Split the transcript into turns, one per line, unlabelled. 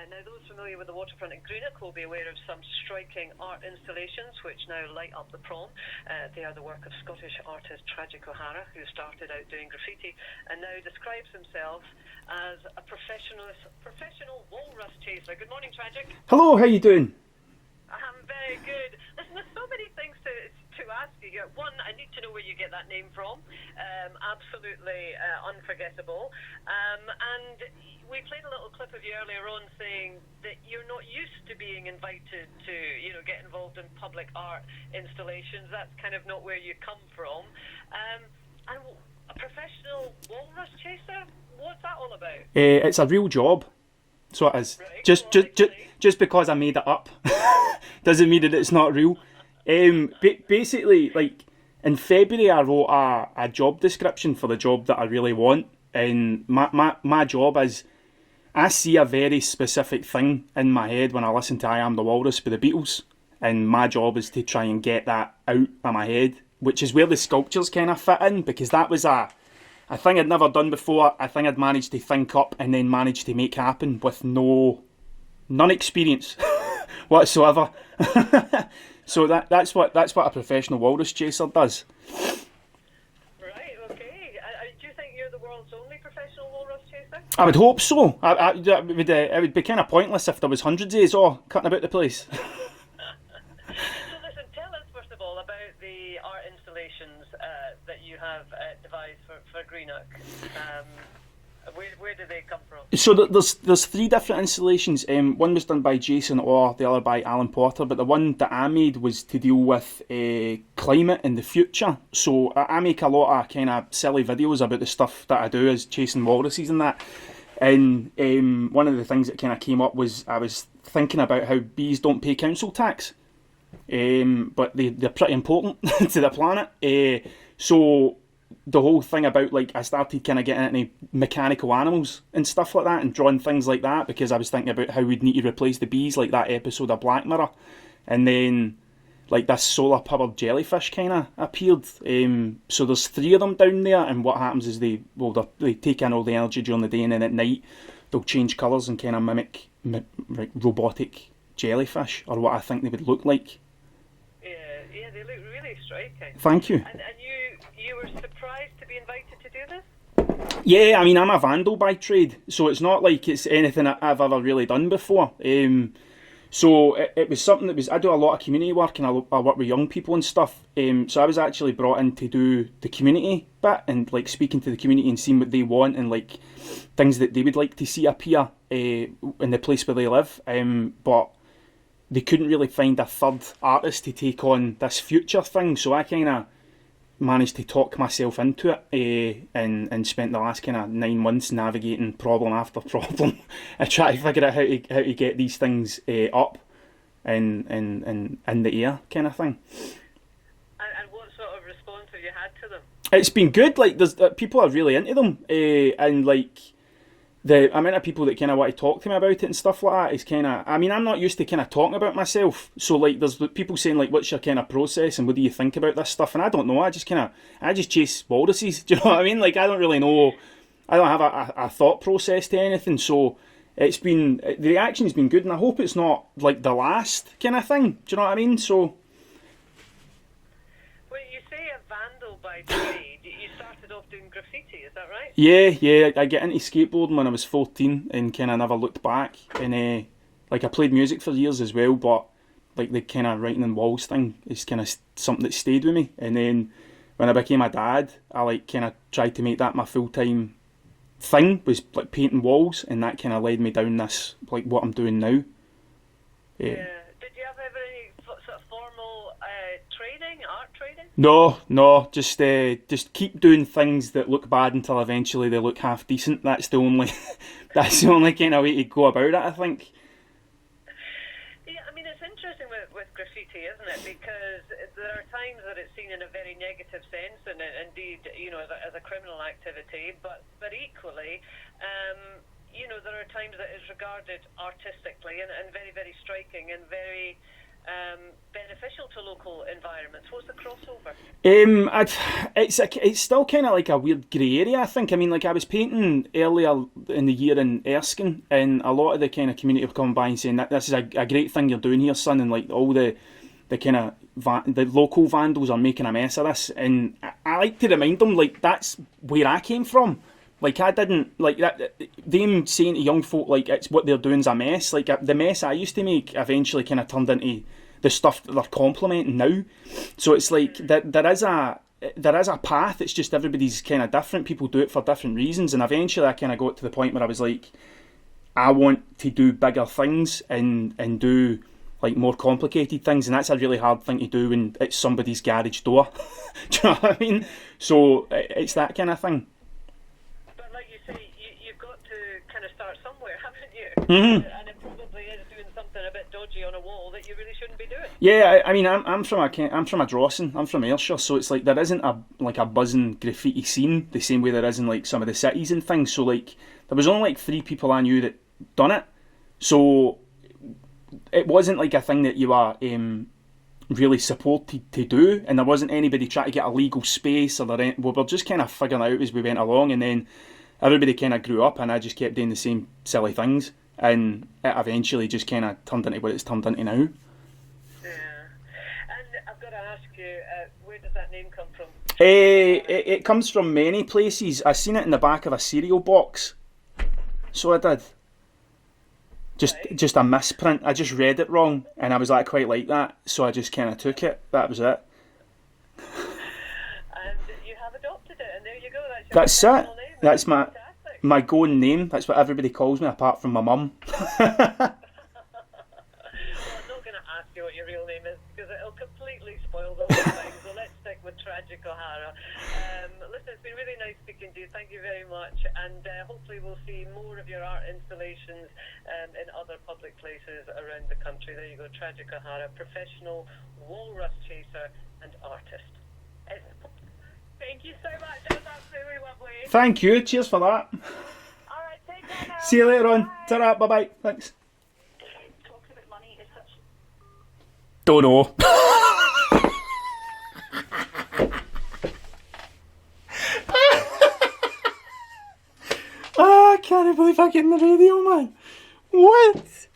Now, those familiar with the waterfront in Greenock will be aware of some striking art installations which now light up the prom. They are the work of Scottish artist Tragic O'Hara, who started out doing graffiti and now describes himself as a professional walrus chaser. Good morning, Tragic.
Hello, how you doing?
I'm very good. Listen, there's so many things to ask you. One, I need to know where you get that name from. Absolutely unforgettable. And we played a little clip of you earlier on saying that you're not used to being invited to, get involved in public art installations. That's kind of not where you come from. And a professional walrus chaser? What's that all about?
It's a real job. So it is.
Right,
Just because I made it up doesn't mean that it's not real. Basically, like in February, I wrote a job description for the job that I really want, and my job is, I see a very specific thing in my head when I listen to I Am the Walrus by the Beatles, and my job is to try and get that out of my head, which is where the sculptures kind of fit in, because that was a thing I'd never done before, a thing I'd managed to think up and then managed to make happen with none experience whatsoever. So that's what a professional walrus chaser does.
Right, okay. Do you think you're the world's only professional walrus chaser?
I would hope so. It would be kind of pointless if there was hundreds of us all cutting about the place.
So listen, tell us first of all about the art installations that you have devised for Greenock. Where do they come from?
So there's three different installations. One was done by Jason Orr, the other by Alan Porter, but the one that I made was to deal with climate in the future. So I make a lot of kind of silly videos about the stuff that I do as chasing walruses and that. And one of the things that kind of came up was I was thinking about how bees don't pay council tax, but they're pretty important to the planet. So the whole thing about, like, I started kind of getting into mechanical animals and stuff like that and drawing things like that because I was thinking about how we'd need to replace the bees, like that episode of Black Mirror. And then, like, this solar-powered jellyfish kind of appeared. So there's three of them down there, and what happens is they take in all the energy during the day, and then at night they'll change colours and kind of mimic like robotic jellyfish, or what I think they would look like.
Yeah, they look really striking.
Thank you.
And you were surprised to be invited to do this?
Yeah, I mean, I'm a vandal by trade, so it's not like it's anything I've ever really done before. So it was something that was, I do a lot of community work, and I work with young people and stuff. So I was actually brought in to do the community bit and, like, speaking to the community and seeing what they want and, like, things that they would like to see appear in the place where they live. But they couldn't really find a third artist to take on this future thing, so I kind of managed to talk myself into it, and spent the last kind of 9 months navigating problem after problem and trying to figure out how to get these things up and in the air kind of thing.
And what sort of response have you had to them?
It's been good. Like, there's people are really into them, and like the amount of people that kind of want to talk to me about it and stuff like that is kind of, I mean, I'm not used to kind of talking about myself, so like there's people saying, like, what's your kind of process and what do you think about this stuff, and I don't know, I just chase walruses, do you know what I mean? Like, I don't really know, I don't have a thought process to anything, so the reaction's been good, and I hope it's not like the last kind of thing, do you know what I mean? So,
well, you say a vandal by trade. You started off doing graffiti, is that right?
Yeah, I get into skateboarding when I was 14 and kind of never looked back. And like, I played music for years as well, but like the kind of writing on walls thing is kind of something that stayed with me. And then when I became a dad, I like kind of tried to make that my full-time thing, was like painting walls, and that kind of led me down this, like, what I'm doing now.
Yeah. Did you have ever any sort of formal training, art training?
No, just keep doing things that look bad until eventually they look half decent. That's the only kind of way to go about it, I think.
Yeah, I mean, it's interesting with graffiti, isn't it? Because there are times that it's seen in a very negative sense, and indeed, as a criminal activity. But equally, there are times that it's regarded artistically and very, very striking and very beneficial to local environments? What's the crossover?
It's still kind of like a weird grey area, I think. I mean, like I was painting earlier in the year in Erskine, and a lot of the kind of community were coming by and saying that this is a great thing you're doing here, son, and like all the kind of the local vandals are making a mess of this, and I like to remind them like that's where I came from. Like I didn't like that. Them saying to young folk like it's what they're doing's a mess. Like the mess I used to make eventually kind of turned into the stuff that they're complimenting now. So it's like there is a path. It's just everybody's kind of different. People do it for different reasons, and eventually I kind of got to the point where I was like, I want to do bigger things and do like more complicated things, and that's a really hard thing to do when it's somebody's garage door. Do you know what I mean? So it's that kind of thing.
But like you say, you've got to kind of start somewhere, haven't you?
Mm-hmm.
And it probably is doing something a bit dodgy on a wall that you really shouldn't be doing.
Yeah, I mean, I'm from a Drawson. I'm from Ayrshire, so it's like there isn't a buzzing graffiti scene the same way there is in like some of the cities and things. So like there was only like 3 people I knew that done it, so it wasn't like a thing that you were really supported to do, and there wasn't anybody trying to get a legal space, or we were just kind of figuring it out as we went along, and then everybody kind of grew up, and I just kept doing the same silly things, and it eventually just kind of turned into what it's turned into now.
Yeah, and I've got to ask you, where does that name come from?
It comes from many places. I seen it in the back of a cereal box, so I did. Just a misprint. I just read it wrong, and I was like, I quite like that, so I just kind of took it. That was it.
And you have adopted it, and there you go.
That's it.
Name.
That's
fantastic.
my going name. That's what everybody calls me, apart from my mum.
Well, I'm not going to ask you what your real name is, because it'll completely spoil the whole thing. So let's stick with Tragic O'Hara. Listen, it's been really nice speaking to you. Thank you very much, and hopefully we'll see more of your art installations in other public places around the country. There you go, Tragic O'Hara, professional walrus chaser and artist. Thank you so much. That was absolutely lovely.
Thank you. Cheers for that.
All right, take care now.
See you later on.
Bye.
Ta-ra. Bye-bye. Thanks.
Talking about money is such...
Don't know. I can't believe I get in the radio, man. What?